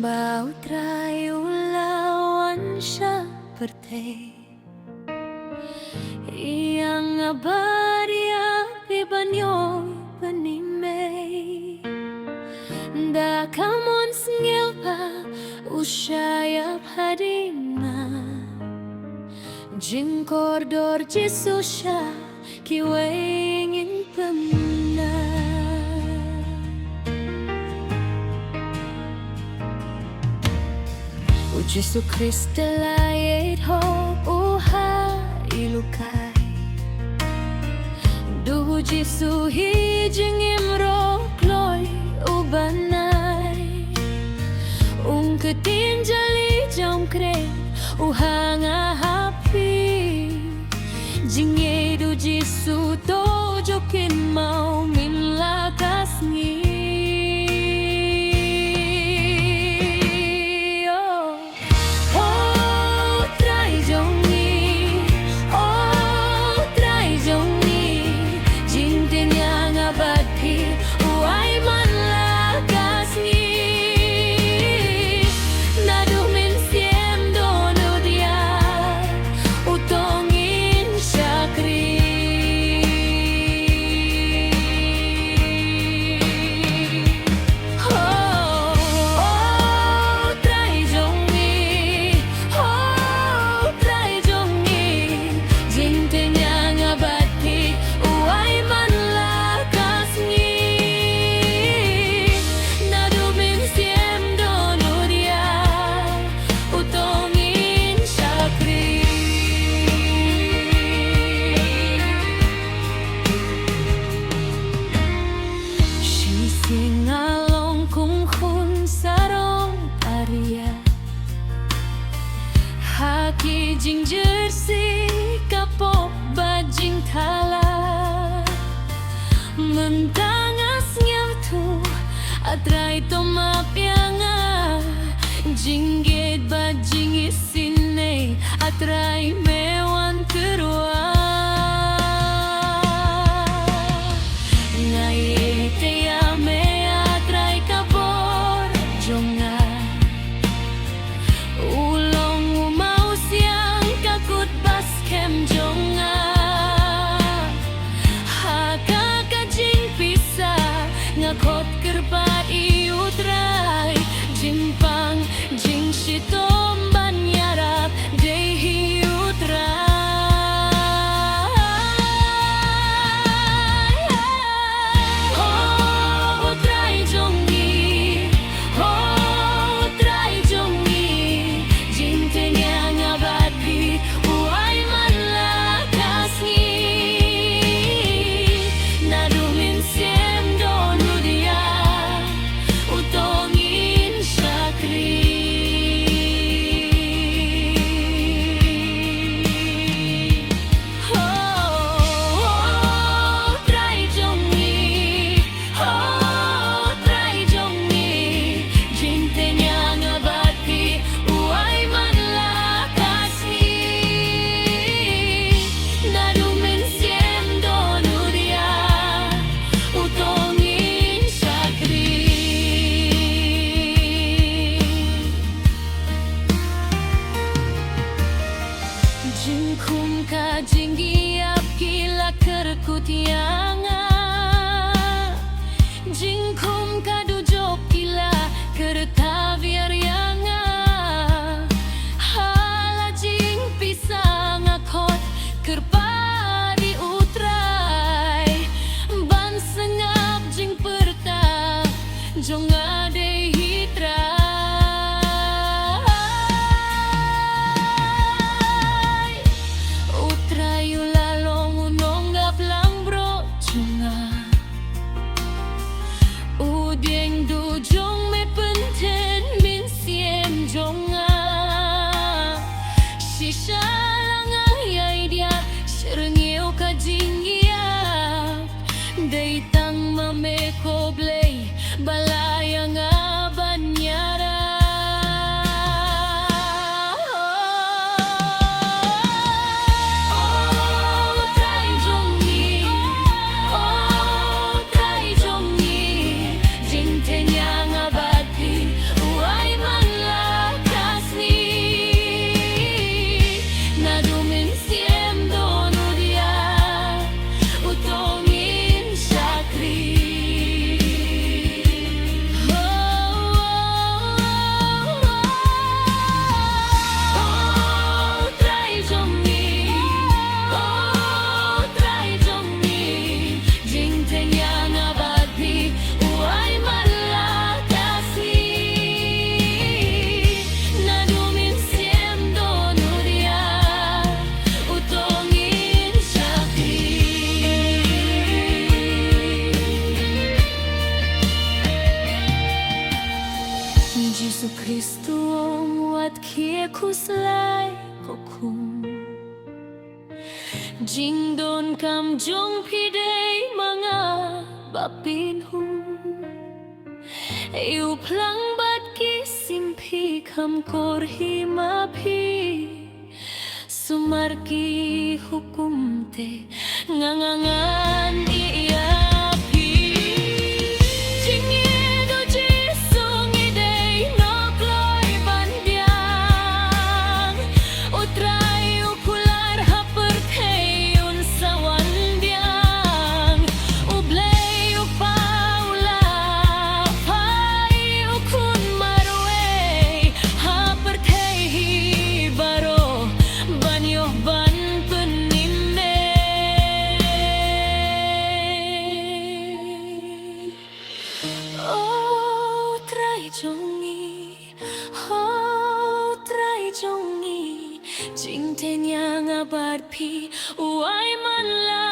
Bautrai ulawan seperti yang abadi api banyo penimei da kamon sngilpa usyayap hadina jing kordor jisusya kiwengin pemna. Jesu Kriste layet hop uha ilukai Duhu Jesu hijing imro kloy ubanay ketinjali jom kren uha ngahapi Jinge du Jesu tojokin mau min lakas ngi Singalong kung hun sarong Arya Haki jing jersey kapok bajing thala Mentangas nyautu atray tomapyanga Jinggit bajing isine atray mewan terua Kot kerpat iutrai Jimpang jing shitom banyarap dehi utrai Oh utrai jongi Oh utrai jongi Jintenya ngabadi Uai man lakasni Nadumin siem utongin syakri Giêsu Kristo wat kia kuslai kokum Jing don kam jong pidei mga bapin hu Iu plang bat ki simpi kam korhi mapi Sumarki hukum te ngangangan iapi Jingido Jisung idei nokloi bandiang Utrai ukular haperteyun sawandiang Ublei upaula pai ukun marwei hapertehi baro banyo ban penime Oh trai jongi Jing te nyang abad pi uai man la